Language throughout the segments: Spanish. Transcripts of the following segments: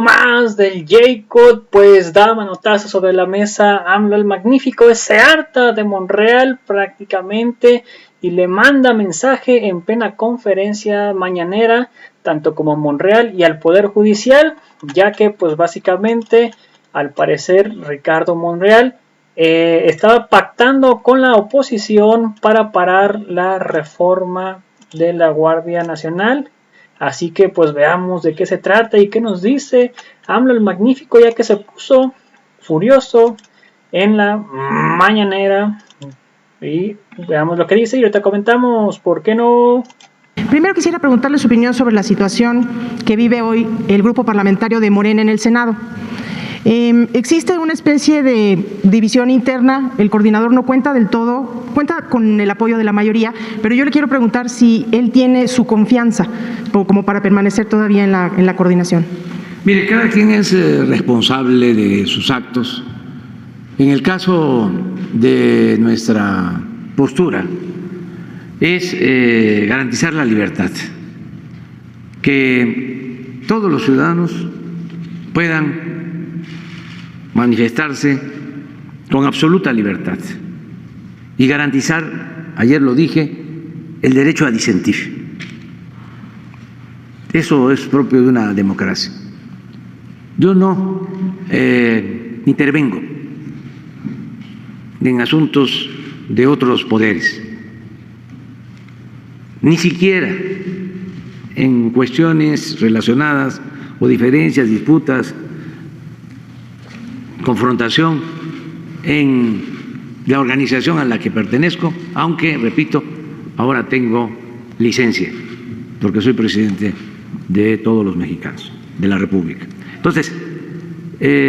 Más del Jacob, pues da manotazo sobre la mesa. AMLO el Magnífico se harta de Monreal prácticamente y le manda mensaje en plena conferencia mañanera tanto como a Monreal y al Poder Judicial, ya que pues básicamente al parecer Ricardo Monreal estaba pactando con la oposición para parar la reforma de la Guardia Nacional. Así que pues veamos de qué se trata y qué nos dice AMLO el Magnífico, ya que se puso furioso en la mañanera. Y veamos lo que dice y ahorita comentamos, ¿por qué no? Primero quisiera preguntarle su opinión sobre la situación que vive hoy el grupo parlamentario de Morena en el Senado. Existe una especie de división interna, el coordinador no cuenta del todo, cuenta con el apoyo de la mayoría, pero yo le quiero preguntar si él tiene su confianza como para permanecer todavía en la coordinación. Mire, cada quien es responsable de sus actos. En el caso de nuestra postura es garantizar la libertad, que todos los ciudadanos puedan manifestarse con absoluta libertad y garantizar, ayer lo dije, el derecho a disentir. Eso es propio de una democracia. Yo no intervengo en asuntos de otros poderes, ni siquiera en cuestiones relacionadas o diferencias, disputas, confrontación en la organización a la que pertenezco, aunque, repito, ahora tengo licencia, porque soy presidente de todos los mexicanos, de la República. Entonces,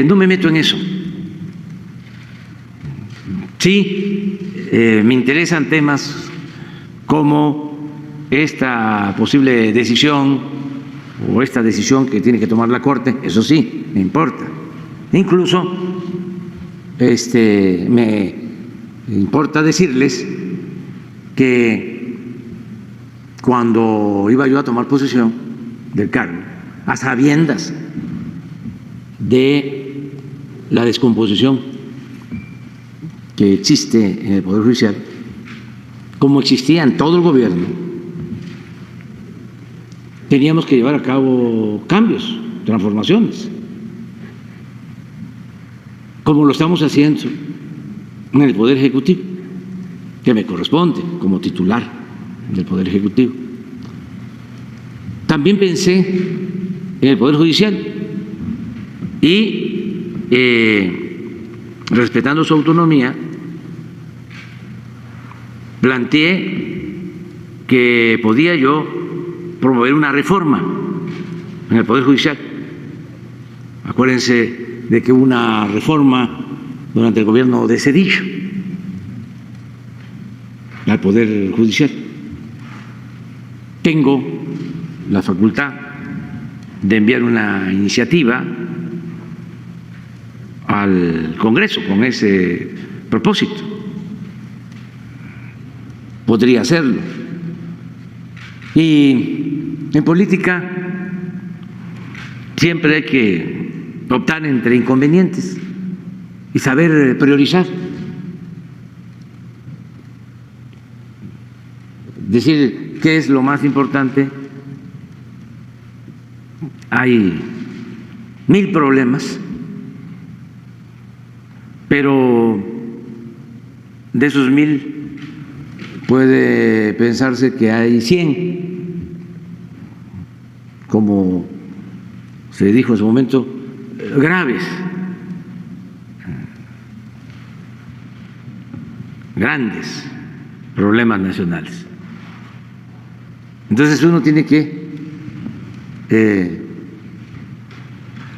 no me meto en eso. Sí, me interesan temas como esta posible decisión o esta decisión que tiene que tomar la Corte, eso sí, me importa. Incluso me importa decirles que cuando iba yo a tomar posesión del cargo, a sabiendas de la descomposición que existe en el Poder Judicial, como existía en todo el gobierno, teníamos que llevar a cabo cambios, transformaciones, como lo estamos haciendo en el Poder Ejecutivo, que me corresponde como titular del Poder Ejecutivo. También pensé en el Poder Judicial y, respetando su autonomía, planteé que podía yo promover una reforma en el Poder Judicial. Acuérdense de que hubo una reforma durante el gobierno de Zedillo al Poder Judicial. Tengo la facultad de enviar una iniciativa al Congreso con ese propósito. Podría hacerlo. Y en política siempre hay que optar entre inconvenientes y saber priorizar. Decir qué es lo más importante. Hay 1000 problemas, pero de esos 1000 puede pensarse que hay 100, como se dijo en su momento, graves, grandes problemas nacionales. Entonces uno tiene que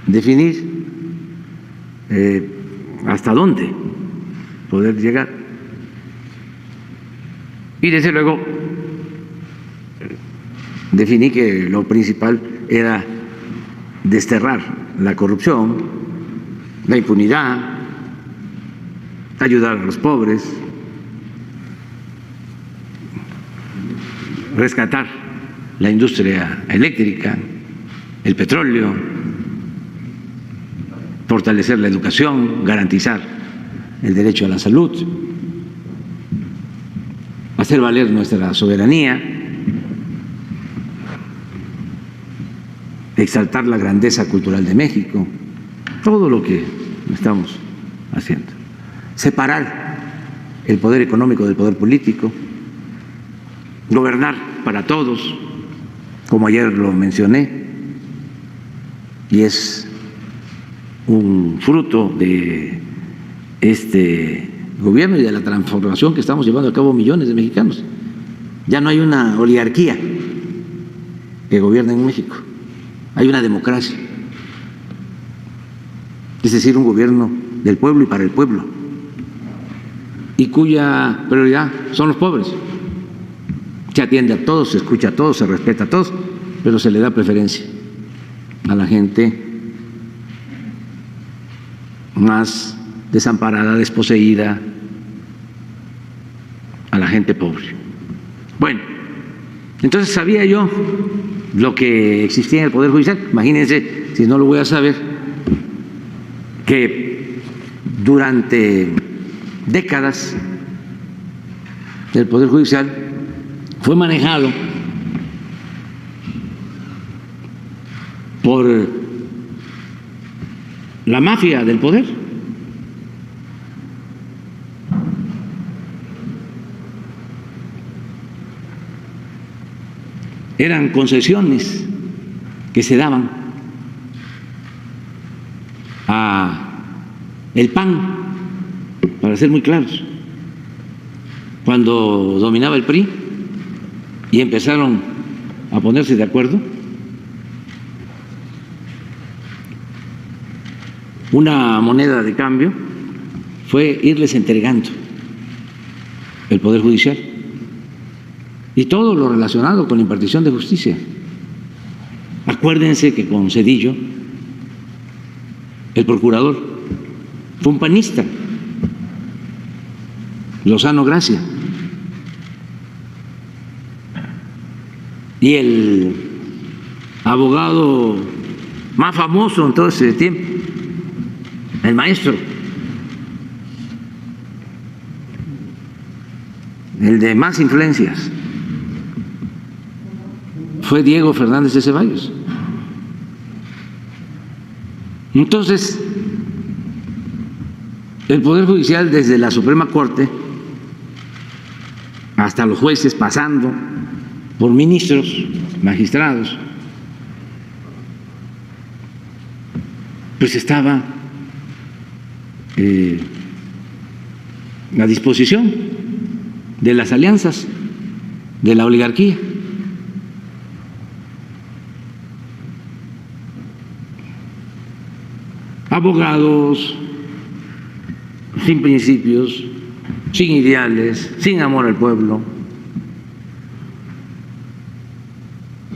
definir hasta dónde poder llegar. Y desde luego definí que lo principal era desterrar la corrupción, la impunidad, ayudar a los pobres, rescatar la industria eléctrica, el petróleo, fortalecer la educación, garantizar el derecho a la salud, hacer valer nuestra soberanía, exaltar la grandeza cultural de México, todo lo que estamos haciendo. Separar el poder económico del poder político, gobernar para todos, como ayer lo mencioné, y es un fruto de este gobierno y de la transformación que estamos llevando a cabo millones de mexicanos. Ya no hay una oligarquía que gobierna en México, hay una democracia, es decir, un gobierno del pueblo y para el pueblo, y cuya prioridad son los pobres. Se atiende a todos, se escucha a todos, se respeta a todos, pero se le da preferencia a la gente más desamparada, desposeída, a la gente pobre. Bueno, entonces sabía yo lo que existía en el Poder Judicial. Imagínense, si no lo voy a saber, que durante décadas el Poder Judicial fue manejado por la mafia del poder. Eran concesiones que se daban a el PAN, para ser muy claros, cuando dominaba el PRI y empezaron a ponerse de acuerdo. Una moneda de cambio fue irles entregando el Poder Judicial y todo lo relacionado con la impartición de justicia. Acuérdense que con Zedillo, el procurador fue un panista, Lozano Gracia, y el abogado más famoso en todo ese tiempo, el maestro, el de más influencias, fue Diego Fernández de Ceballos. Entonces, el Poder Judicial, desde la Suprema Corte hasta los jueces, pasando por ministros, magistrados, pues estaba a disposición de las alianzas de la oligarquía. Abogados sin principios, sin ideales, sin amor al pueblo.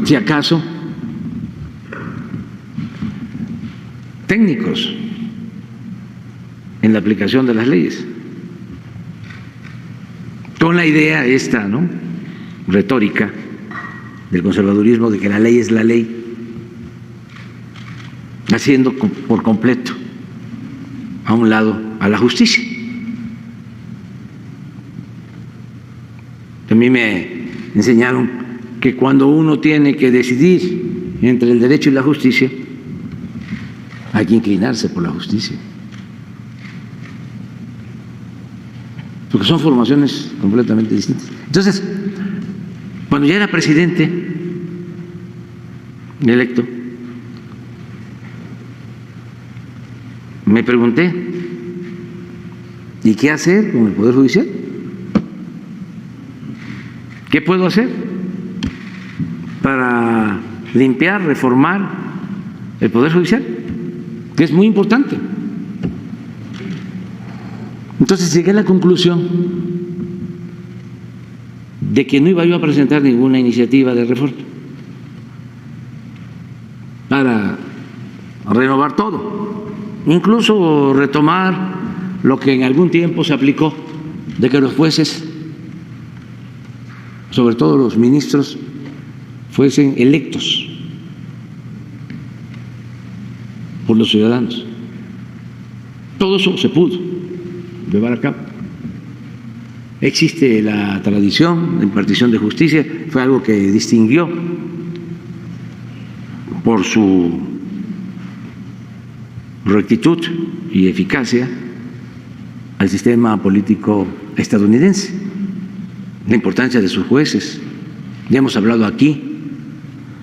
Si acaso, técnicos en la aplicación de las leyes, con la idea esta, ¿no?, retórica del conservadurismo de que la ley es la ley, haciendo por completo a un lado a la justicia. A mí me enseñaron que cuando uno tiene que decidir entre el derecho y la justicia, hay que inclinarse por la justicia, porque son formaciones completamente distintas. Entonces, cuando ya era presidente electo, me pregunté, ¿y qué hacer con el Poder Judicial? ¿Qué puedo hacer para limpiar, reformar el Poder Judicial? Que es muy importante. Entonces llegué a la conclusión de que no iba yo a presentar ninguna iniciativa de reforma para renovar todo, incluso retomar lo que en algún tiempo se aplicó, de que los jueces, sobre todo los ministros, fuesen electos por los ciudadanos Todo eso se pudo llevar a cabo. Existe la tradición de impartición de justicia, fue algo que distinguió por su rectitud y eficacia al sistema político estadounidense, la importancia de sus jueces. Ya hemos hablado aquí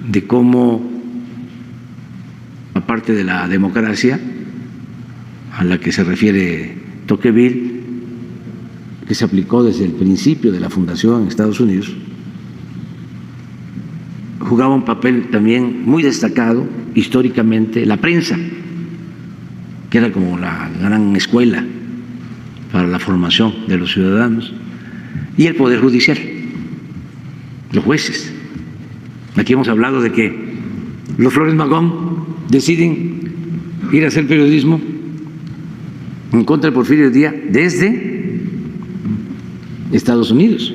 de cómo, aparte de la democracia a la que se refiere Tocqueville, que se aplicó desde el principio de la fundación en Estados Unidos, jugaba un papel también muy destacado históricamente la prensa, que era como la gran escuela para la formación de los ciudadanos, y el Poder Judicial, los jueces. Aquí hemos hablado de que los Flores Magón deciden ir a hacer periodismo en contra de Porfirio Díaz desde Estados Unidos,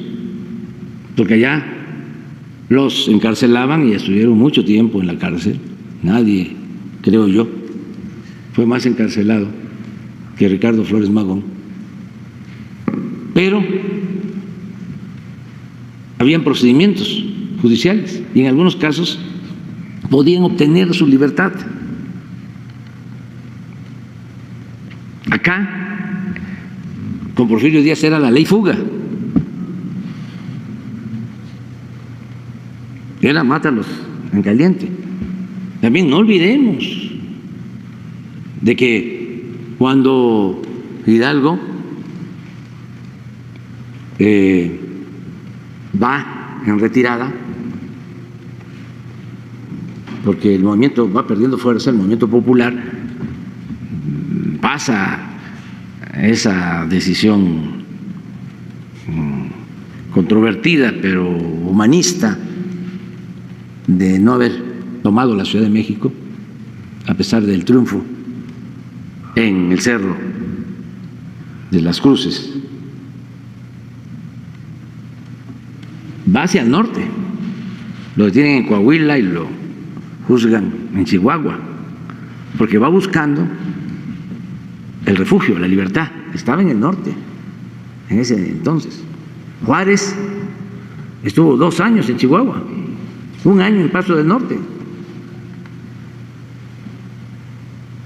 porque allá los encarcelaban y estuvieron mucho tiempo en la cárcel. Nadie, creo yo, fue más encarcelado que Ricardo Flores Magón. Pero habían procedimientos judiciales y en algunos casos podían obtener su libertad. Acá, con Porfirio Díaz era la ley fuga. Era mátalos en caliente. También no olvidemos de que cuando Hidalgo va en retirada, porque el movimiento va perdiendo fuerza, el movimiento popular, pasa esa decisión controvertida pero humanista de no haber tomado la Ciudad de México a pesar del triunfo en el Cerro de las Cruces. Va hacia el norte, lo detienen en Coahuila y lo juzgan en Chihuahua, porque va buscando el refugio, la libertad. Estaba en el norte en ese entonces. Juárez estuvo 2 años en Chihuahua, 1 año en Paso del Norte.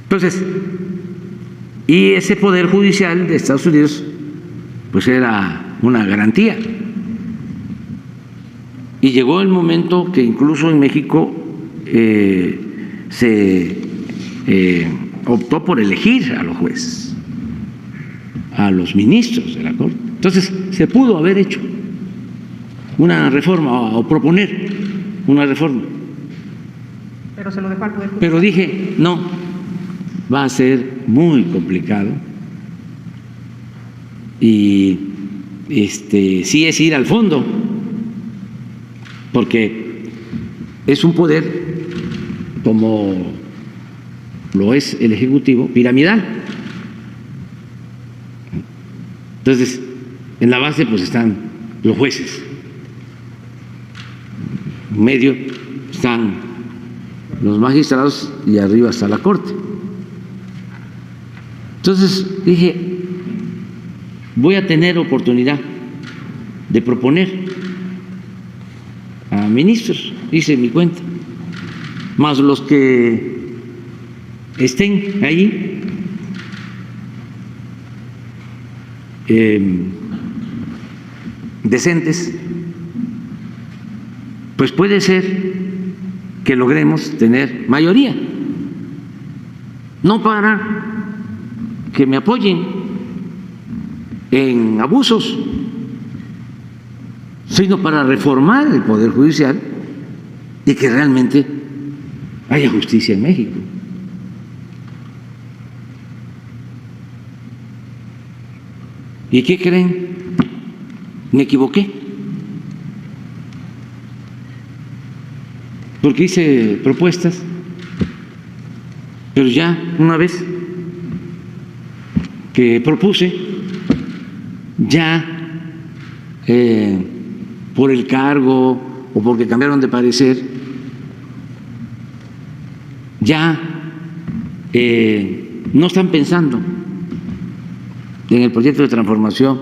Entonces, y ese poder judicial de Estados Unidos pues era una garantía. Y llegó el momento que incluso en México se optó por elegir a los jueces, a los ministros de la Corte. Entonces se pudo haber hecho una reforma o proponer una reforma. Pero se lo dejó al Poder Judicial. Pero dije, no, va a ser muy complicado y sí es ir al fondo, porque es un poder, como lo es el Ejecutivo, piramidal. Entonces, en la base pues están los jueces, en medio están los magistrados y arriba está la Corte. Entonces dije, voy a tener oportunidad de proponer a ministros, hice mi cuenta, más los que estén allí, decentes, pues puede ser que logremos tener mayoría, no para que me apoyen en abusos, sino para reformar el Poder Judicial y que realmente haya justicia en México. ¿Y qué creen? Me equivoqué, porque hice propuestas, pero ya una vez que propuse, ya por el cargo o porque cambiaron de parecer, ya no están pensando en el proyecto de transformación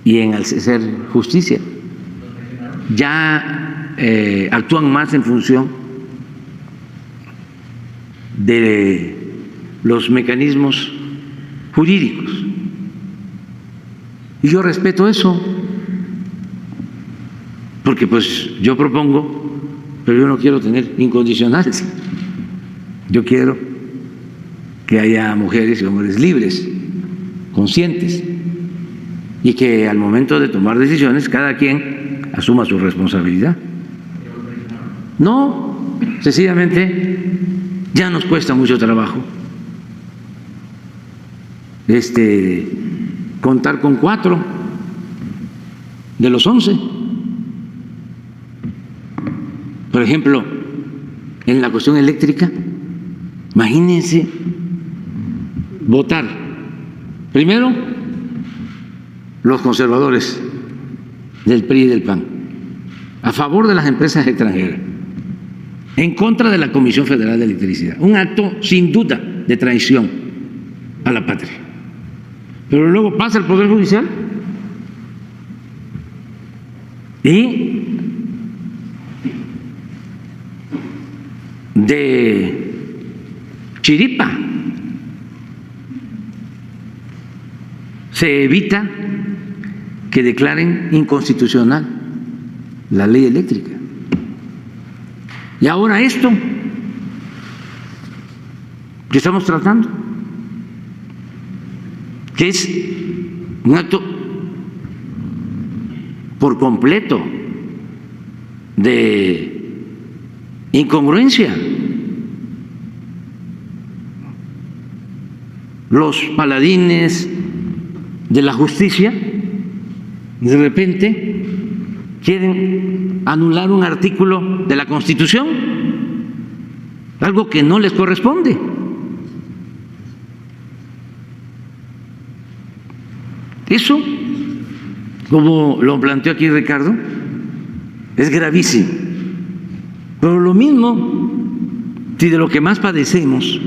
y en hacer justicia. Ya actúan más en función de los mecanismos jurídicos. Y yo respeto eso, porque pues yo propongo, pero yo no quiero tener incondicionales. Yo quiero que haya mujeres y hombres libres, conscientes, y que al momento de tomar decisiones cada quien asuma su responsabilidad. No, sencillamente ya nos cuesta mucho trabajo contar con 4 de los 11. Por ejemplo, en la cuestión eléctrica, imagínense votar primero los conservadores del PRI y del PAN a favor de las empresas extranjeras, en contra de la Comisión Federal de Electricidad, un acto sin duda de traición a la patria. Pero luego pasa el Poder Judicial y de chiripa se evita que declaren inconstitucional la ley eléctrica. Y ahora esto que estamos tratando, que es un acto por completo de incongruencia. Los paladines de la justicia de repente quieren anular un artículo de la Constitución, algo que no les corresponde. Eso, como lo planteó aquí Ricardo, es gravísimo. Pero lo mismo, si de lo que más padecemos,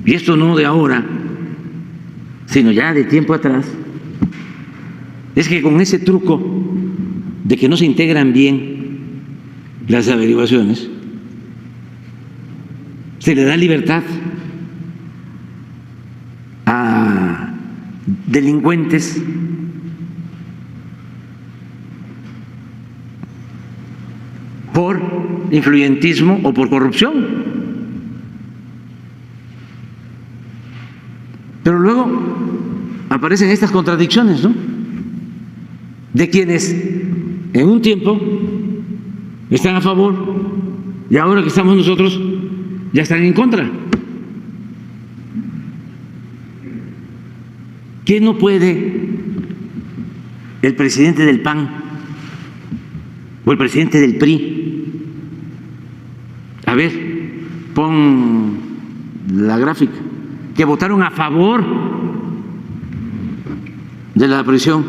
y esto no de ahora, sino ya de tiempo atrás, es que con ese truco de que no se integran bien las averiguaciones, se le da libertad a delincuentes por influyentismo o por corrupción. Pero luego aparecen estas contradicciones, ¿no? De quienes en un tiempo están a favor y ahora que estamos nosotros ya están en contra. ¿Qué no puede el presidente del PAN o el presidente del PRI? A ver, pon la gráfica. Que votaron a favor de la prisión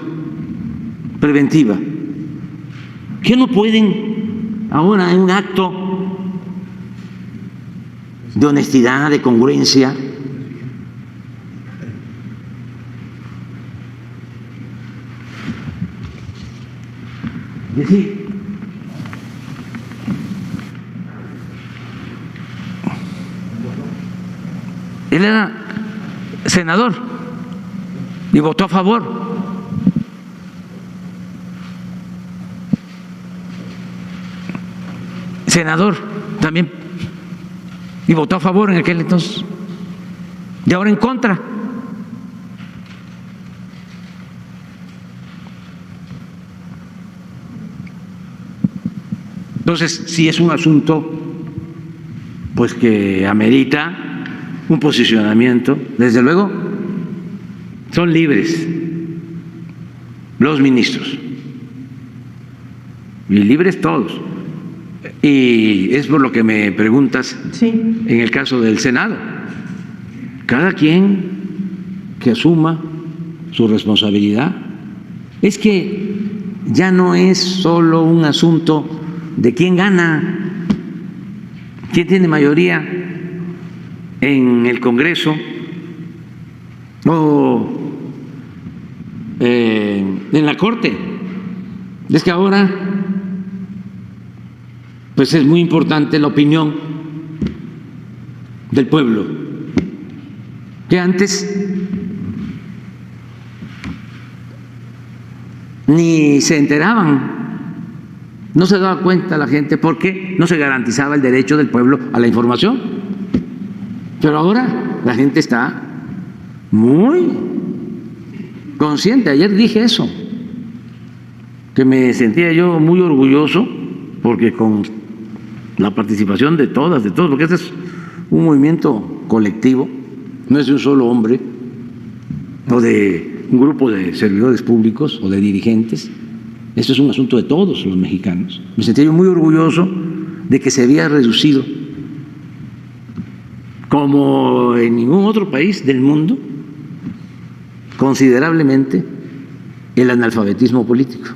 preventiva. ¿Qué no pueden ahora en un acto de honestidad, de congruencia, decir: él era senador y votó a favor? Senador también y votó a favor en aquel entonces y ahora en contra. Entonces, sí es un asunto pues que amerita un posicionamiento. Desde luego, son libres los ministros y libres todos. Y es por lo que me preguntas, Sí. en el caso del Senado. Cada quien que asuma su responsabilidad. Es que ya no es solo un asunto de quién gana, quién tiene mayoría en el Congreso o en la Corte. Es que ahora pues es muy importante la opinión del pueblo, que antes ni se enteraban, no se daba cuenta la gente porque no se garantizaba el derecho del pueblo a la información. Pero ahora la gente está muy consciente. Ayer dije eso, que me sentía yo muy orgulloso porque con la participación de todos, porque este es un movimiento colectivo, no es de un solo hombre o de un grupo de servidores públicos o de dirigentes. Esto es un asunto de todos los mexicanos. Me sentí yo muy orgulloso de que se había reducido, como en ningún otro país del mundo, considerablemente el analfabetismo político.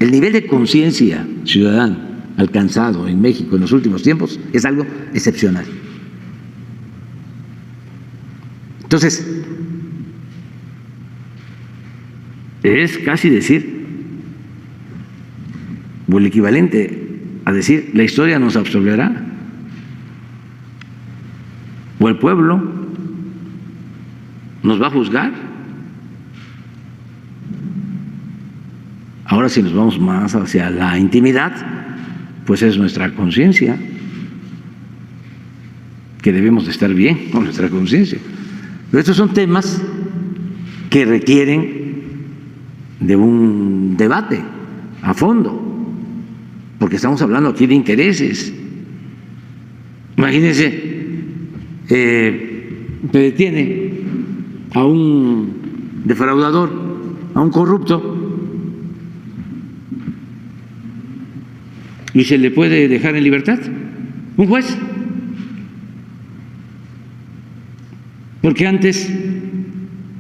El nivel de conciencia ciudadana alcanzado en México en los últimos tiempos es algo excepcional. Entonces, es casi decir, o el equivalente a decir, la historia nos absolverá, o el pueblo nos va a juzgar. Ahora, si nos vamos más hacia la intimidad, pues es nuestra conciencia, que debemos de estar bien con nuestra conciencia. Pero estos son temas que requieren de un debate a fondo, porque estamos hablando aquí de intereses. Imagínense, se detiene a un defraudador, a un corrupto, y se le puede dejar en libertad un juez, porque antes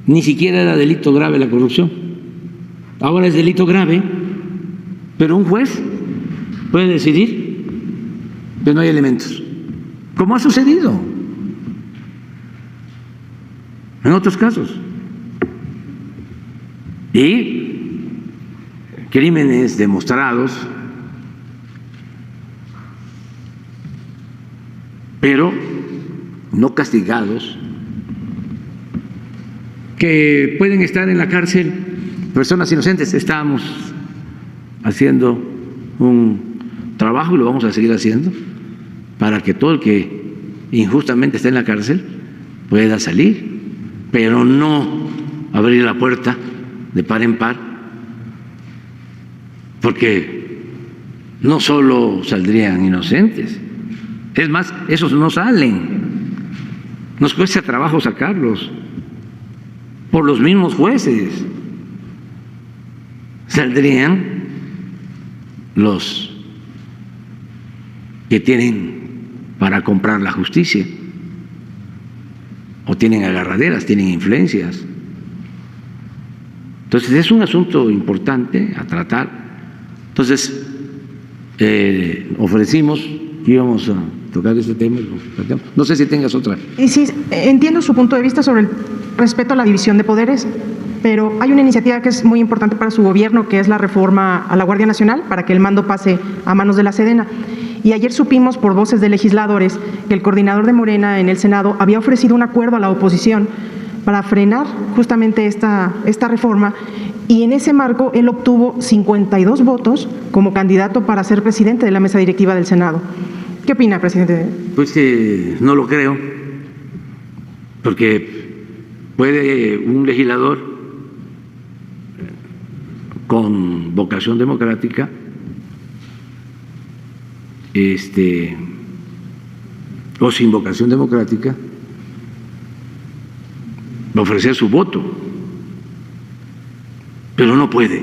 ni siquiera era delito grave la corrupción. Ahora es delito grave, pero un juez puede decidir que no hay elementos, como ha sucedido en otros casos. Y crímenes demostrados, pero no castigados, que pueden estar en la cárcel personas inocentes. Estamos haciendo un trabajo y lo vamos a seguir haciendo para que todo el que injustamente está en la cárcel pueda salir, pero no abrir la puerta de par en par, porque no solo saldrían inocentes, es más, esos no salen, nos cuesta trabajo sacarlos por los mismos jueces. Saldrían los que tienen para comprar la justicia, o tienen agarraderas, tienen influencias. Entonces es un asunto importante a tratar. Entonces ofrecimos que íbamos a tocar este tema. No sé si tengas otra. Y sí, entiendo su punto de vista sobre el respeto a la división de poderes, pero hay una iniciativa que es muy importante para su gobierno, que es la reforma a la Guardia Nacional, para que el mando pase a manos de la Sedena. Y ayer supimos por voces de legisladores que el coordinador de Morena en el Senado había ofrecido un acuerdo a la oposición para frenar justamente esta reforma, y en ese marco él obtuvo 52 votos como candidato para ser presidente de la mesa directiva del Senado. ¿Qué opina, presidente? Pues no lo creo, porque puede un legislador con vocación democrática o sin vocación democrática ofrecer su voto, pero no puede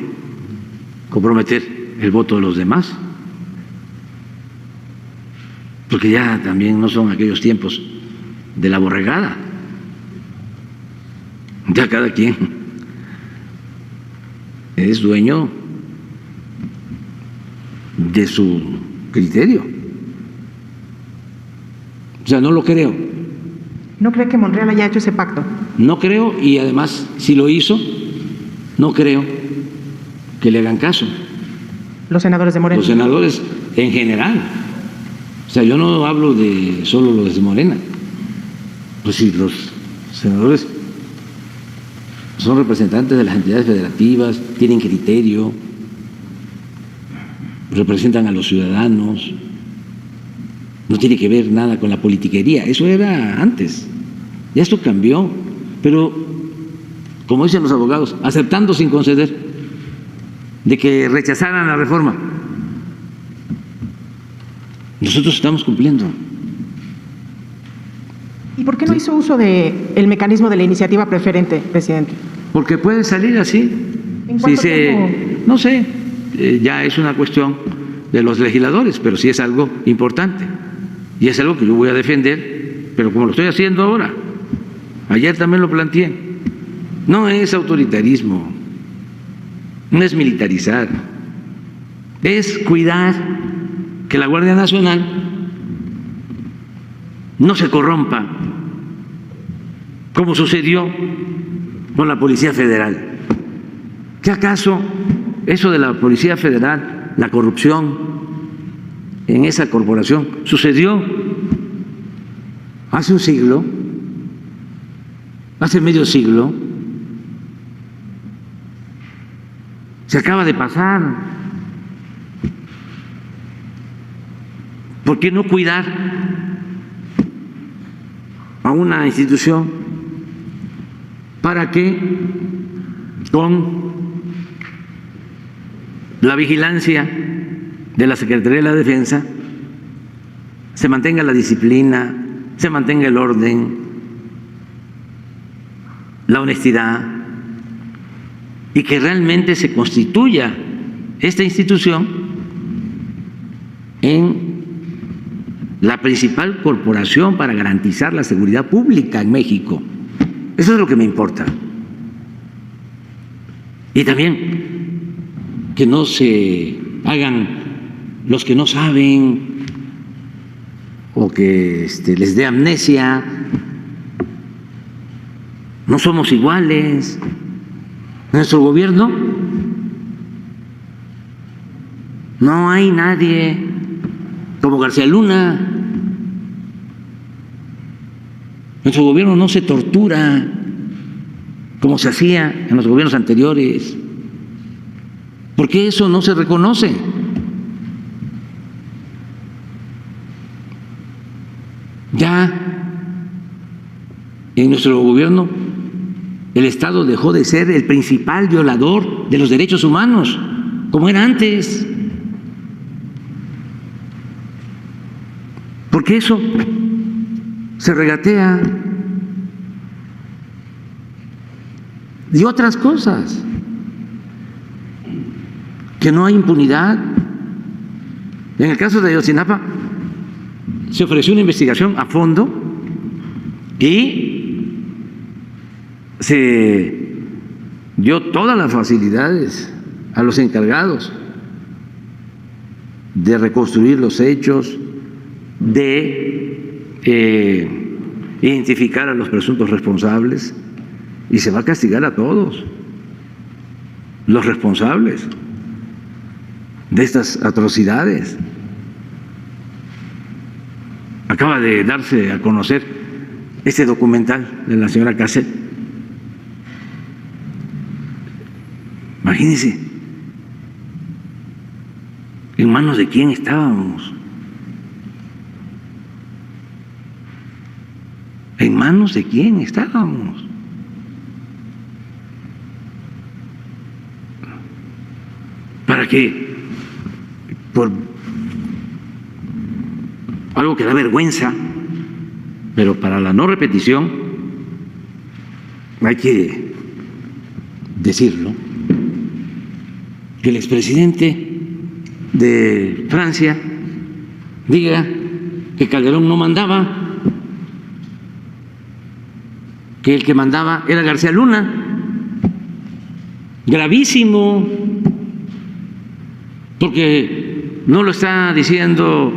comprometer el voto de los demás, porque ya también no son aquellos tiempos de la borregada. Ya cada quien es dueño de su criterio. O sea, no lo creo. ¿No cree que Monreal haya hecho ese pacto? No creo, y además, si lo hizo, no creo que le hagan caso. Los senadores de Morena. Los senadores en general. O sea, yo no hablo de solo los de Morena. Pues si los senadores son representantes de las entidades federativas, tienen criterio, representan a los ciudadanos, no tiene que ver nada con la politiquería, eso era antes, ya esto cambió, pero como dicen los abogados, aceptando sin conceder de que rechazaran la reforma. Nosotros estamos cumpliendo. ¿Y por qué no hizo uso del mecanismo de la iniciativa preferente, presidente? Porque puede salir así. ¿En cuánto tiempo? No sé, ya es una cuestión de los legisladores, pero sí es algo importante. Y es algo que yo voy a defender, pero como lo estoy haciendo ahora, ayer también lo planteé, no es autoritarismo, no es militarizar, es cuidar que la Guardia Nacional no se corrompa, como sucedió con la Policía Federal. ¿Qué acaso eso de la Policía Federal, la corrupción en esa corporación, sucedió hace un siglo, hace medio siglo? Se acaba de pasar. ¿Por qué no cuidar a una institución para que con la vigilancia de la Secretaría de la Defensa se mantenga la disciplina, se mantenga el orden, la honestidad, y que realmente se constituya esta institución en la principal corporación para garantizar la seguridad pública en México? Eso es lo que me importa. Y también que no se hagan los que no saben o que les dé amnesia. No somos iguales. Nuestro gobierno no hay nadie como García Luna. Nuestro gobierno no se tortura como se hacía en los gobiernos anteriores. ¿Por qué eso no se reconoce? Ya en nuestro gobierno el Estado dejó de ser el principal violador de los derechos humanos, como era antes. Porque eso se regatea. Y otras cosas, que no hay impunidad. En el caso de Ayotzinapa se ofreció una investigación a fondo y se dio todas las facilidades a los encargados de reconstruir los hechos, de identificar a los presuntos responsables, y se va a castigar a todos los responsables de estas atrocidades. Acaba de darse a conocer este documental de la señora Casset. Imagínense, ¿en manos de quién estábamos? ¿En manos de quién estábamos? Para que, por algo que da vergüenza, pero para la no repetición, hay que decirlo, que el expresidente de Francia diga que Calderón no mandaba, que el que mandaba era García Luna. Gravísimo, porque no lo está diciendo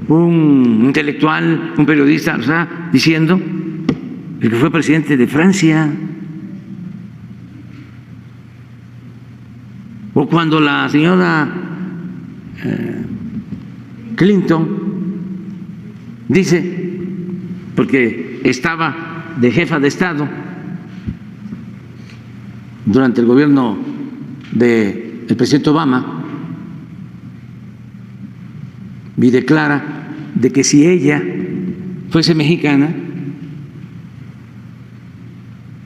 un intelectual, un periodista, lo está diciendo el que fue presidente de Francia, o cuando la señora Clinton dice, porque estaba de jefa de Estado durante el gobierno del presidente Obama, y declara de que si ella fuese mexicana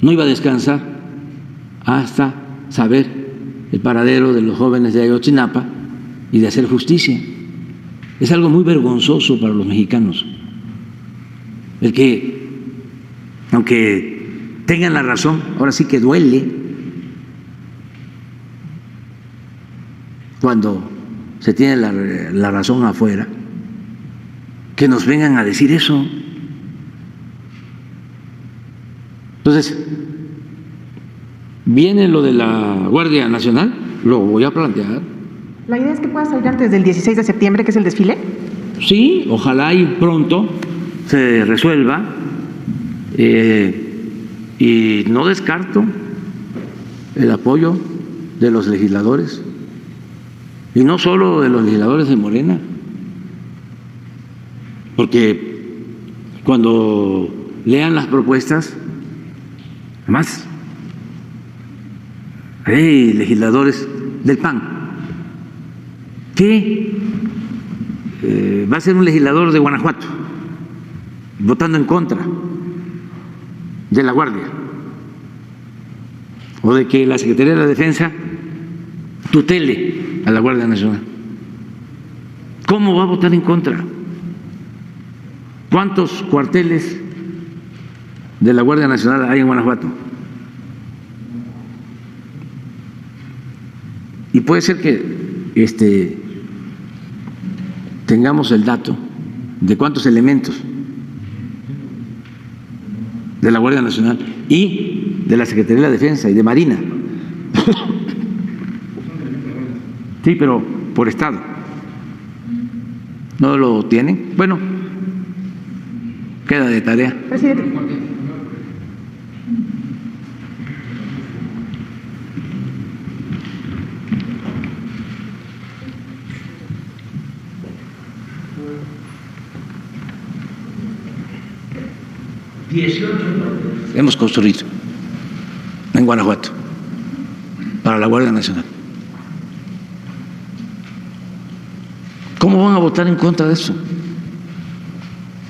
no iba a descansar hasta saber el paradero de los jóvenes de Ayotzinapa y de hacer justicia. Es algo muy vergonzoso para los mexicanos, el que, aunque tengan la razón, ahora sí que duele cuando se tiene la razón afuera, que nos vengan a decir eso. Entonces, viene lo de la Guardia Nacional, lo voy a plantear. ¿La idea es que pueda salir antes del 16 de septiembre, que es el desfile? Sí, ojalá y pronto se resuelva, y no descarto el apoyo de los legisladores, y no solo de los legisladores de Morena, porque cuando lean las propuestas, además hay legisladores del PAN, que va a ser un legislador de Guanajuato votando en contra de la Guardia, o de que la Secretaría de la Defensa tutele a la Guardia Nacional. ¿Cómo va a votar en contra? ¿Cuántos cuarteles de la Guardia Nacional hay en Guanajuato? Y puede ser que tengamos el dato de cuántos elementos de la Guardia Nacional y de la Secretaría de la Defensa y de Marina. Sí, pero por estado. ¿No lo tienen? Bueno, queda de tarea. Presidente. Hemos construido en Guanajuato para la Guardia Nacional. ¿Cómo van a votar en contra de eso?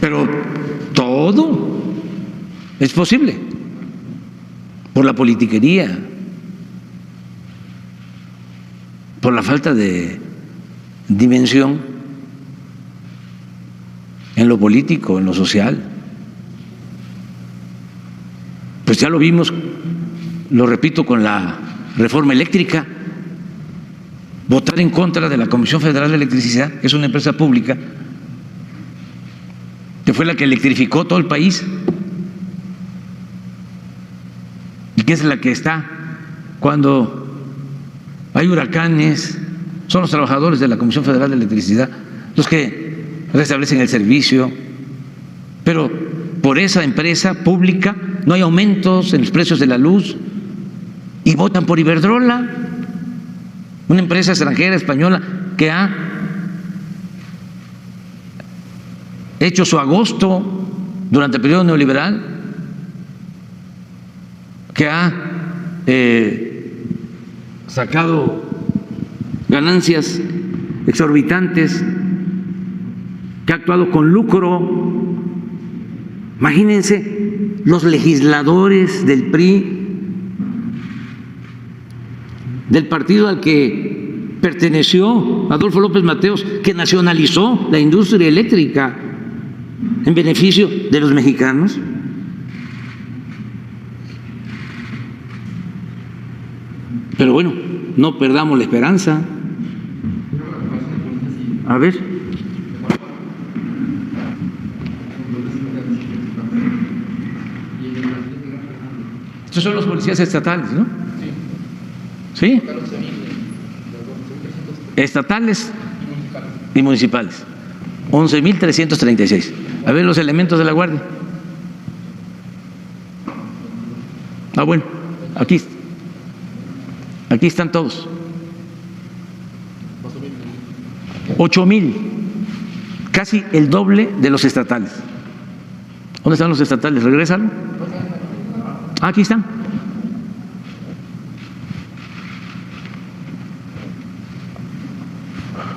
Pero todo es posible por la politiquería, por la falta de dimensión en lo político, en lo social. Pues ya lo vimos, lo repito, con la reforma eléctrica. Votar en contra de la Comisión Federal de Electricidad, que es una empresa pública, que fue la que electrificó todo el país y que es la que está cuando hay huracanes. Son los trabajadores de la Comisión Federal de Electricidad los que restablecen el servicio, pero por esa empresa pública no hay aumentos en los precios de la luz y votan por Iberdrola, una empresa extranjera española que ha hecho su agosto durante el periodo neoliberal, que ha sacado ganancias exorbitantes, que ha actuado con lucro. Imagínense los legisladores del PRI, del partido al que perteneció Adolfo López Mateos, que nacionalizó la industria eléctrica en beneficio de los mexicanos. Pero bueno, no perdamos la esperanza. A ver. Estos son los policías estatales, ¿no? Sí. Estatales y municipales. 11.336. A ver los elementos de la Guardia. Ah, bueno, aquí están todos. 8,000, casi el doble de los estatales. ¿Dónde están los estatales? Regrésalo. Aquí están.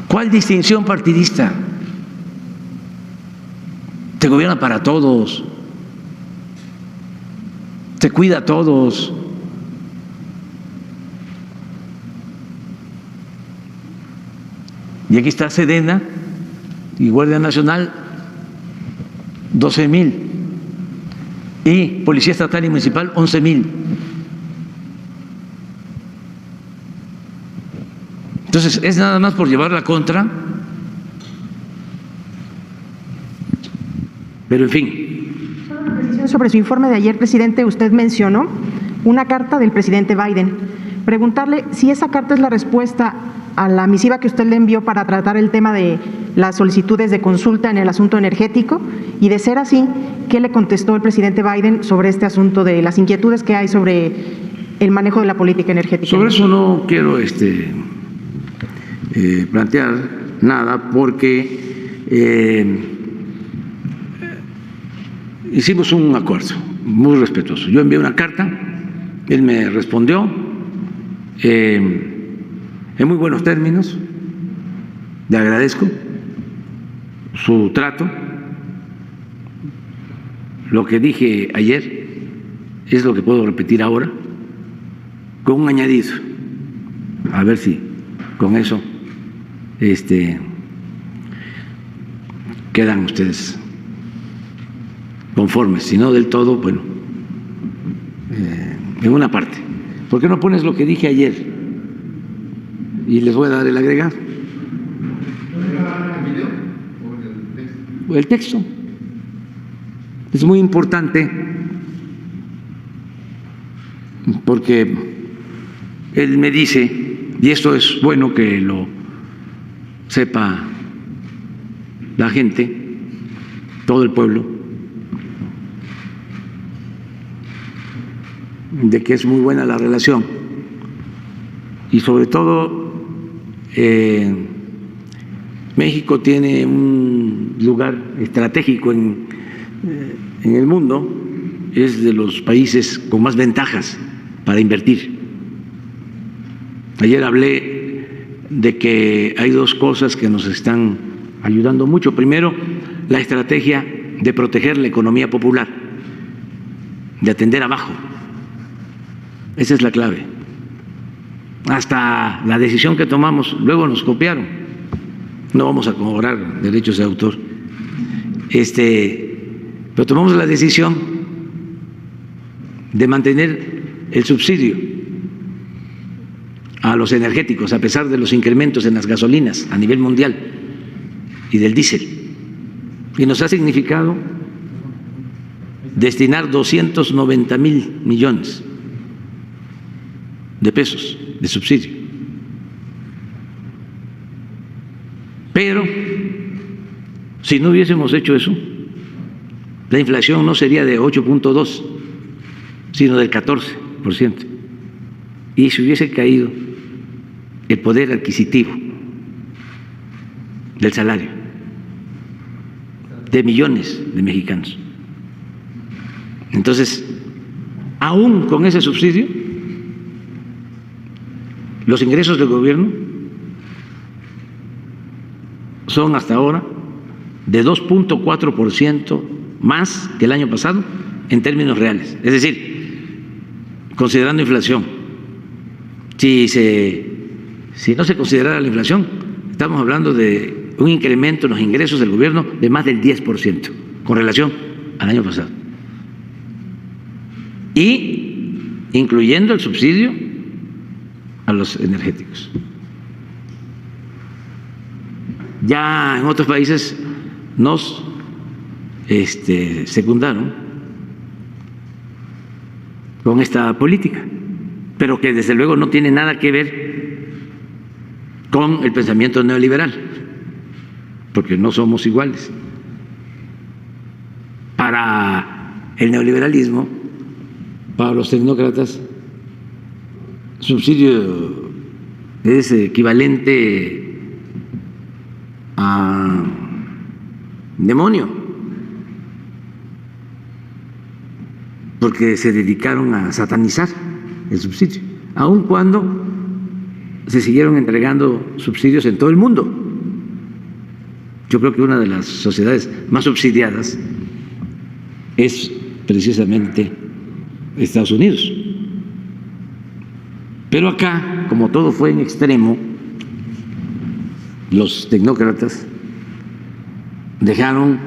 ¿Cuál distinción partidista? Te gobierna para todos, te cuida a todos. Y aquí está Sedena y Guardia Nacional, 12,000. Y Policía Estatal y Municipal, 11,000. Entonces, es nada más por llevar la contra. Pero en fin. Sobre su informe de ayer, presidente, usted mencionó una carta del presidente Biden. Preguntarle si esa carta es la respuesta a la misiva que usted le envió para tratar el tema de las solicitudes de consulta en el asunto energético, y de ser así, ¿qué le contestó el presidente Biden sobre este asunto de las inquietudes que hay sobre el manejo de la política energética? Sobre eso no quiero plantear nada porque hicimos un acuerdo muy respetuoso. Yo envié una carta, él me respondió en muy buenos términos, le agradezco su trato. Lo que dije ayer es lo que puedo repetir ahora, con un añadido, a ver si con eso quedan ustedes conformes, si no del todo, bueno, en una parte. ¿Por qué no pones lo que dije ayer? Y les voy a dar el agregado. El texto. Es muy importante porque él me dice, y esto es bueno que lo sepa la gente, todo el pueblo, de que es muy buena la relación y sobre todo México tiene un lugar estratégico en el mundo, es de los países con más ventajas para invertir. Ayer hablé de que hay dos cosas que nos están ayudando mucho. Primero, la estrategia de proteger la economía popular, de atender abajo. Esa es la clave. Hasta la decisión que tomamos, luego nos copiaron. No vamos a cobrar derechos de autor. Pero tomamos la decisión de mantener el subsidio a los energéticos, a pesar de los incrementos en las gasolinas a nivel mundial y del diésel. Y nos ha significado destinar 290,000 millones de pesos de subsidio. Pero si no hubiésemos hecho eso, la inflación no sería de 8.2, sino del 14%. Y se hubiese caído el poder adquisitivo del salario de millones de mexicanos. Entonces, aún con ese subsidio, los ingresos del gobierno son hasta ahora de 2.4% más que el año pasado en términos reales. Es decir, considerando inflación. Si no se considerara la inflación, estamos hablando de un incremento en los ingresos del gobierno de más del 10% con relación al año pasado. Y incluyendo el subsidio a los energéticos. Ya en otros países nos secundaron con esta política, pero que desde luego no tiene nada que ver con el pensamiento neoliberal, porque no somos iguales. Para el neoliberalismo, para los tecnócratas, subsidio es equivalente a demonio, porque se dedicaron a satanizar el subsidio, aun cuando se siguieron entregando subsidios en todo el mundo. Yo creo que una de las sociedades más subsidiadas es precisamente Estados Unidos. Pero acá, como todo fue en extremo, los tecnócratas dejaron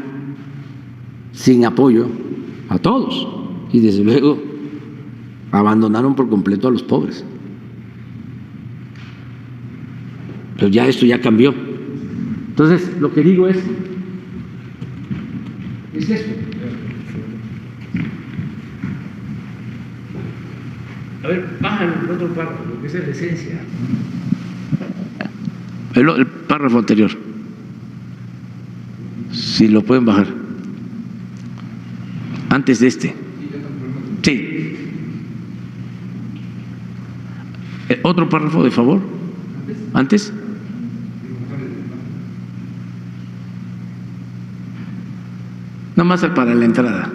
sin apoyo a todos y desde luego abandonaron por completo a los pobres. Pero ya esto ya cambió. Entonces, lo que digo es esto. A ver, bájalo el otro párrafo, porque esa es la esencia. El párrafo anterior. Si lo pueden bajar. Antes de este. Sí. Otro párrafo, de favor. Antes. Nada más para la entrada.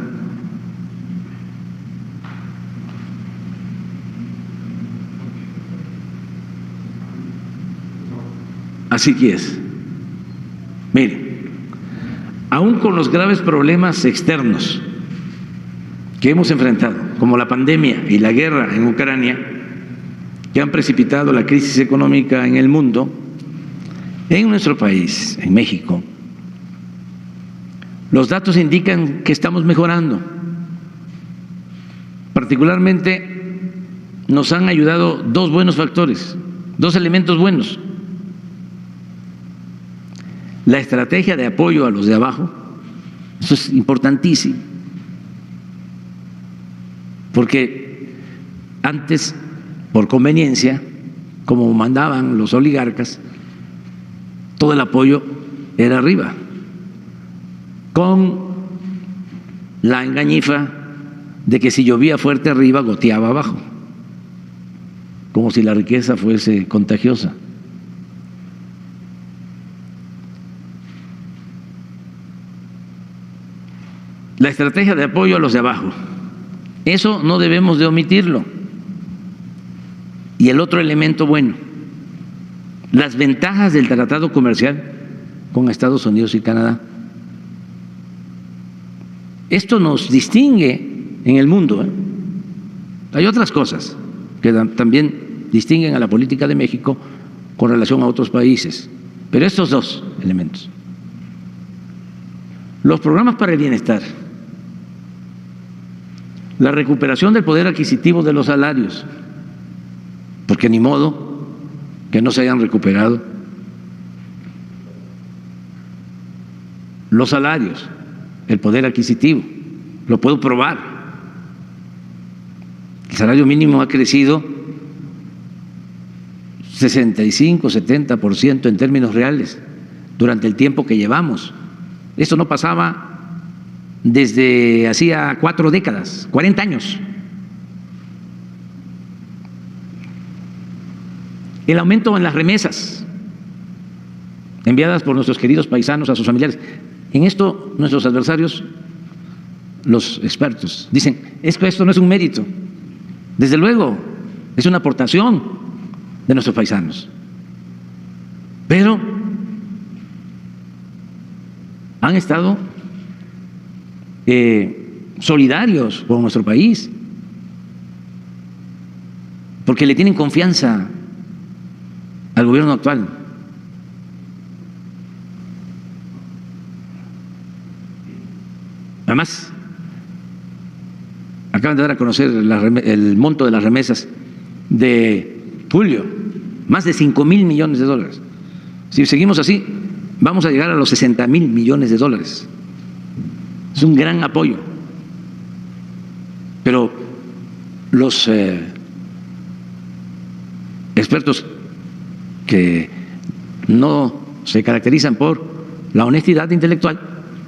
Así que es. Mire, aún con los graves problemas externos que hemos enfrentado, como la pandemia y la guerra en Ucrania, que han precipitado la crisis económica en el mundo, en nuestro país, en México, los datos indican que estamos mejorando. Particularmente nos han ayudado dos buenos factores, dos elementos buenos. La estrategia de apoyo a los de abajo, eso es importantísimo, porque antes, por conveniencia, como mandaban los oligarcas, todo el apoyo era arriba, con la engañifa de que si llovía fuerte arriba, goteaba abajo, como si la riqueza fuese contagiosa. La estrategia de apoyo a los de abajo, eso no debemos de omitirlo. Y el otro elemento bueno, las ventajas del tratado comercial con Estados Unidos y Canadá. Esto nos distingue en el mundo. Hay otras cosas que también distinguen a la política de México con relación a otros países, pero estos dos elementos. Los programas para el bienestar, la recuperación del poder adquisitivo de los salarios, porque ni modo que no se hayan recuperado los salarios, el poder adquisitivo, lo puedo probar. El salario mínimo ha crecido 65-70% en términos reales durante el tiempo que llevamos. Esto no pasaba desde hacía 4 décadas, 40 años. El aumento en las remesas enviadas por nuestros queridos paisanos a sus familiares. En esto nuestros adversarios, los expertos, dicen, es que esto no es un mérito. Desde luego, es una aportación de nuestros paisanos. Pero han estado solidarios con nuestro país, porque le tienen confianza al gobierno actual. Además, acaban de dar a conocer el monto de las remesas de julio, más de 5,000 millones de dólares. Si seguimos así, vamos a llegar a los 60,000 millones de dólares. Es un gran apoyo. Pero los expertos que no se caracterizan por la honestidad intelectual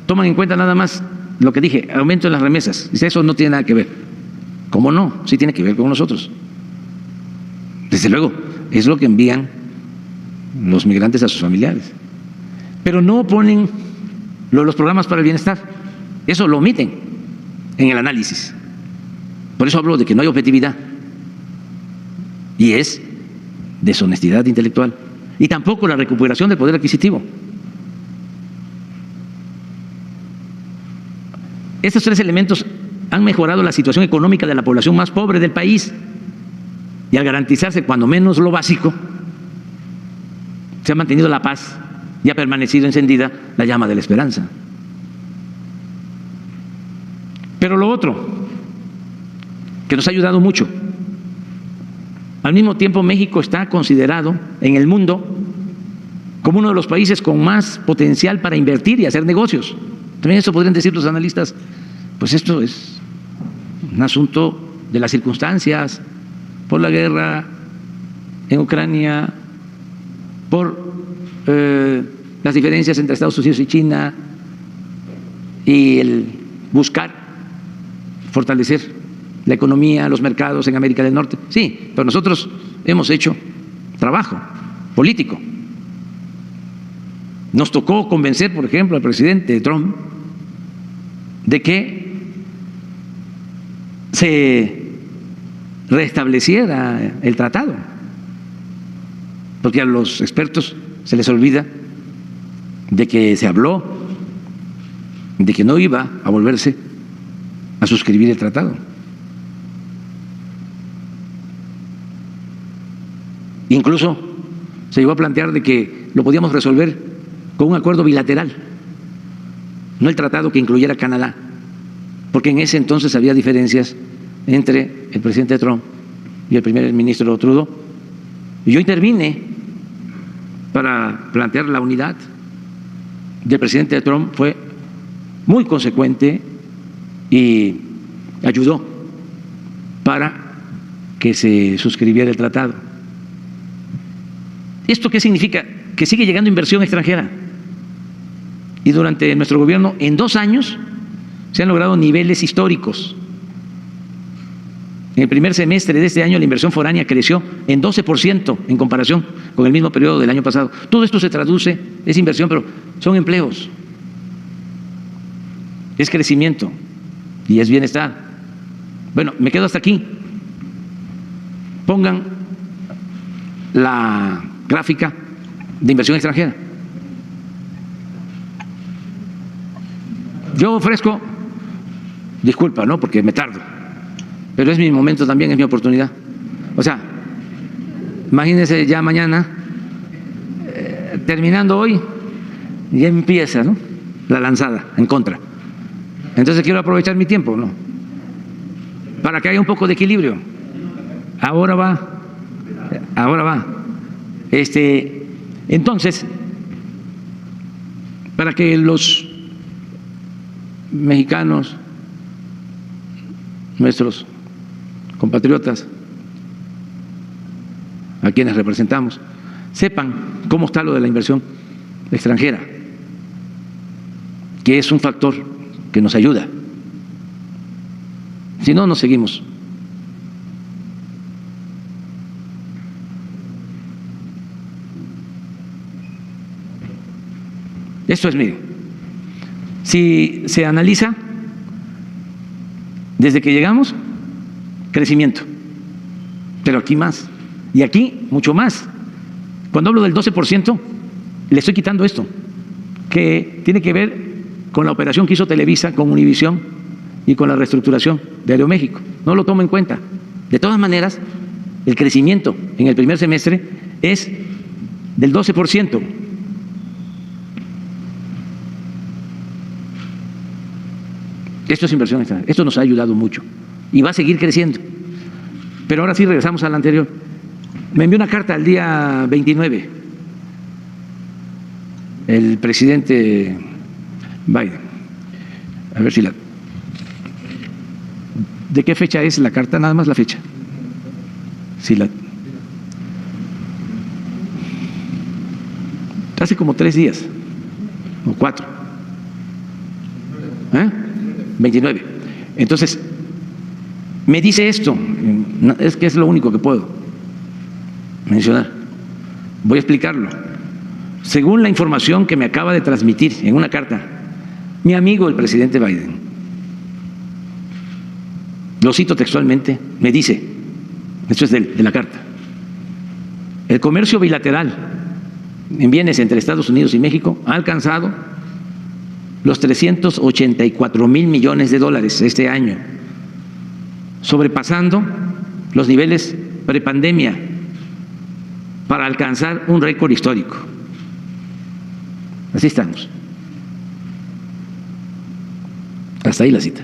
toman en cuenta nada más lo que dije, aumento en las remesas. Dice, eso no tiene nada que ver ¿Cómo no? Sí tiene que ver con nosotros. Desde luego, es lo que envían los migrantes a sus familiares. Pero no ponen los programas para el bienestar. Eso lo omiten en el análisis. Por eso hablo de que no hay objetividad. Y es deshonestidad intelectual. Y tampoco la recuperación del poder adquisitivo. Estos tres elementos han mejorado la situación económica de la población más pobre del país. Y al garantizarse cuando menos lo básico, se ha mantenido la paz y ha permanecido encendida la llama de la esperanza. Pero lo otro, que nos ha ayudado mucho, al mismo tiempo México está considerado en el mundo como uno de los países con más potencial para invertir y hacer negocios. También eso podrían decir los analistas, pues esto es un asunto de las circunstancias, por la guerra en Ucrania, por las diferencias entre Estados Unidos y China y el buscar fortalecer la economía, los mercados en América del Norte. Sí, pero nosotros hemos hecho trabajo político. Nos tocó convencer, por ejemplo, al presidente Trump de que se restableciera el tratado, porque a los expertos se les olvida de que se habló de que no iba a volverse a suscribir el tratado. Incluso se llegó a plantear de que lo podíamos resolver con un acuerdo bilateral, no el tratado que incluyera Canadá, porque en ese entonces había diferencias entre el presidente Trump y el primer ministro Trudeau. Y yo intervine para plantear la unidad. Y el presidente Trump fue muy consecuente y ayudó para que se suscribiera el tratado. ¿Esto qué significa? Que sigue llegando inversión extranjera. Y durante nuestro gobierno, en 2 años, se han logrado niveles históricos. En el primer semestre de este año, la inversión foránea creció en 12% en comparación con el mismo periodo del año pasado. Todo esto se traduce, es inversión, pero son empleos, es crecimiento y es bienestar. Bueno, me quedo hasta aquí. Pongan la gráfica de inversión extranjera. Yo ofrezco, disculpa, ¿no?, porque me tardo, pero es mi momento también, es mi oportunidad. O sea, imagínense ya mañana, terminando hoy, ya empieza, ¿no?, la lanzada en contra. Entonces quiero aprovechar mi tiempo, ¿no?, para que haya un poco de equilibrio. Ahora va. Entonces, para que los mexicanos, nuestros compatriotas, a quienes representamos, sepan cómo está lo de la inversión extranjera, que es un factor que nos ayuda. Si no, nos seguimos. Esto es mío. Si se analiza, desde que llegamos, crecimiento, pero aquí más, y aquí mucho más. Cuando hablo del 12%, le estoy quitando esto, que tiene que ver con la operación que hizo Televisa con Univisión y con la reestructuración de Aeroméxico. No lo tomo en cuenta. De todas maneras, el crecimiento en el primer semestre es del 12%. Esto es inversión extranjera. Esto nos ha ayudado mucho y va a seguir creciendo. Pero ahora sí regresamos al anterior. Me envió una carta el día 29 el presidente Biden. A ver si la... ¿De qué fecha es la carta? Nada más la fecha. Si la... Hace como 3 días o 4. 29. Entonces, me dice esto, es que es lo único que puedo mencionar. Voy a explicarlo. Según la información que me acaba de transmitir en una carta mi amigo el presidente Biden, lo cito textualmente, me dice, esto es de la carta: el comercio bilateral en bienes entre Estados Unidos y México ha alcanzado los 384,000 millones de dólares este año, sobrepasando los niveles prepandemia para alcanzar un récord histórico. Así estamos. Hasta ahí la cita.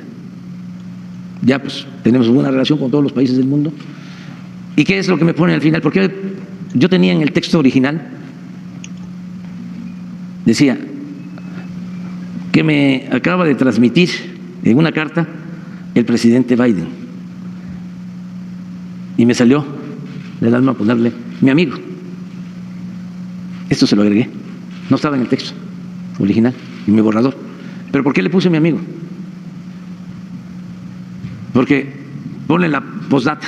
Ya pues tenemos buena relación con todos los países del mundo. ¿Y qué es lo que me pone al final? Porque yo tenía en el texto original, decía que me acaba de transmitir en una carta el presidente Biden, y me salió del alma ponerle mi amigo. Esto se lo agregué, no estaba en el texto original, en mi borrador. ¿Pero por qué le puse mi amigo? Porque pone la postdata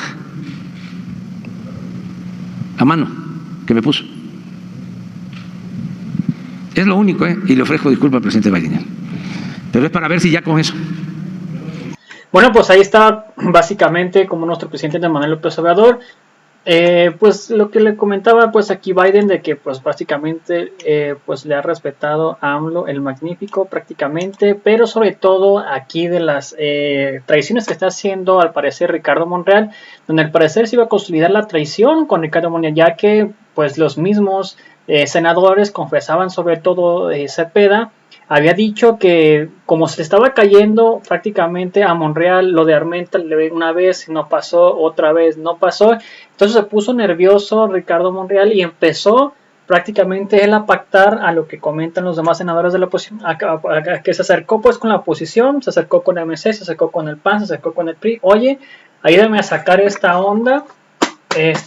a mano que me puso. Es lo único, y le ofrezco disculpas al presidente Biden. Pero es para ver si ya con eso. Bueno, pues ahí está básicamente como nuestro presidente Andrés Manuel López Obrador. Pues lo que le comentaba pues aquí Biden, de que pues básicamente pues le ha respetado a AMLO el Magnífico prácticamente, pero sobre todo aquí de las traiciones que está haciendo al parecer Ricardo Monreal, donde al parecer se iba a consolidar la traición con Ricardo Monreal, ya que pues los mismos senadores confesaban, sobre todo Cepeda había dicho que como se le estaba cayendo prácticamente a Monreal lo de Armenta, una vez no pasó, otra vez no pasó, entonces se puso nervioso Ricardo Monreal y empezó prácticamente él a pactar a lo que comentan los demás senadores de la oposición, a que se acercó pues con la oposición, se acercó con MC, se acercó con el PAN, se acercó con el PRI. Oye, ayúdame a sacar esta onda,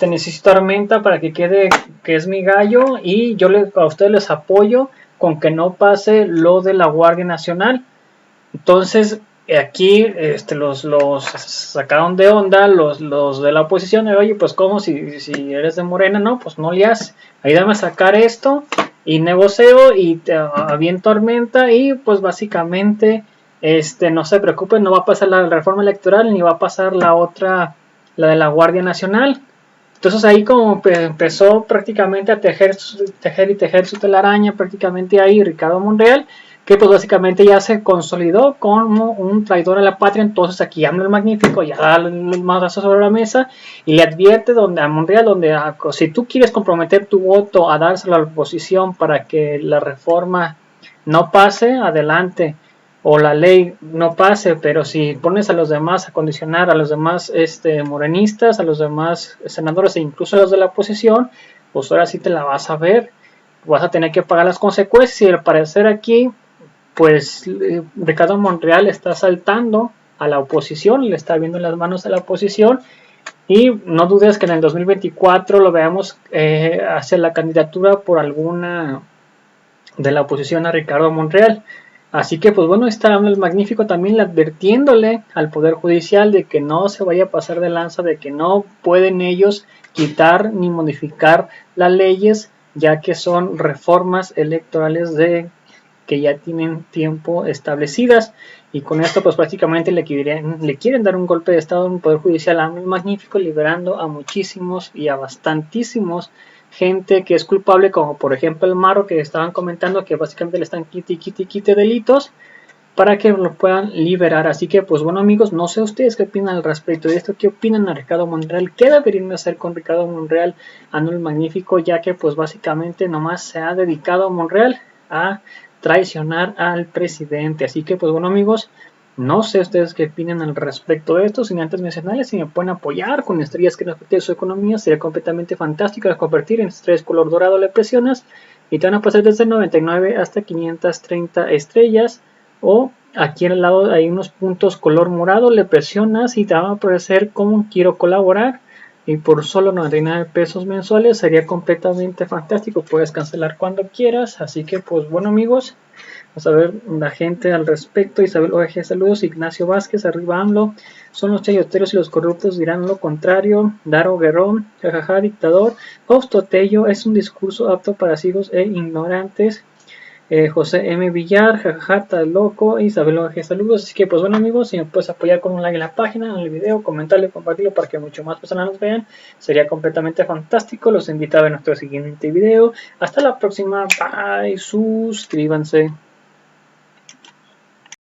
necesito Armenta para que quede que es mi gallo, y yo a ustedes les apoyo con que no pase lo de la Guardia Nacional. Entonces aquí los sacaron de onda los de la oposición. Oye, pues como si eres de Morena, no, pues no le haces, ayúdame a sacar esto y negocio y te aviento Armenta, y pues básicamente no se preocupen, no va a pasar la reforma electoral ni va a pasar la otra, la de la Guardia Nacional. Entonces ahí como empezó prácticamente a tejer y tejer su telaraña prácticamente ahí Ricardo Monreal, que pues básicamente ya se consolidó como un traidor a la patria. Entonces aquí AMLO el Magnífico ya da el madrazo sobre la mesa y le advierte a Monreal, donde si tú quieres comprometer tu voto a dárselo a la oposición para que la reforma no pase, adelante, o la ley no pase, pero si pones a los demás a condicionar, a los demás morenistas, a los demás senadores e incluso a los de la oposición, pues ahora sí te la vas a ver, vas a tener que pagar las consecuencias. Y al parecer aquí pues Ricardo Monreal está saltando a la oposición, le está viendo en las manos a la oposición, y no dudes que en el 2024 lo veamos hacia la candidatura por alguna de la oposición a Ricardo Monreal. Así que pues bueno, está el Magnífico también advirtiéndole al Poder Judicial de que no se vaya a pasar de lanza, de que no pueden ellos quitar ni modificar las leyes, ya que son reformas electorales que ya tienen tiempo establecidas. Y con esto pues prácticamente le quieren dar un golpe de estado en el Poder Judicial al Magnífico, liberando a muchísimos y a bastantísimos gente que es culpable, como por ejemplo el Marro, que estaban comentando que básicamente le están quite delitos para que lo puedan liberar. Así que pues bueno amigos, no sé ustedes qué opinan al respecto de esto, qué opinan a Ricardo Monreal, qué deberían hacer con Ricardo Monreal, el Magnífico, ya que pues básicamente nomás se ha dedicado a Monreal a traicionar al presidente. Así que pues bueno amigos, no sé ustedes qué opinan al respecto de esto. Sin antes mencionarles, si me pueden apoyar con estrellas que respecten su economía, sería completamente fantástico. Al convertir en estrellas color dorado le presionas y te van a pasar desde 99 hasta 530 estrellas, o aquí al lado hay unos puntos color morado, le presionas y te va a aparecer como quiero colaborar, y por solo 99 pesos mensuales sería completamente fantástico. Puedes cancelar cuando quieras. Así que pues bueno amigos, Vamos a ver la gente al respecto. Isabel OG, saludos. Ignacio Vázquez, arriba AMLO. Son los chayoteros y los corruptos dirán lo contrario. Daro Guerrón, jajaja, dictador. Fausto Tello, es un discurso apto para ciegos e ignorantes. José M. Villar, jajaja, está loco. Isabel OG, saludos. Así que pues bueno amigos, si me puedes apoyar con un like en la página, en el video, comentarlo y compartirlo para que mucho más personas nos vean, sería completamente fantástico. Los invito a ver nuestro siguiente video. Hasta la próxima, bye, suscríbanse.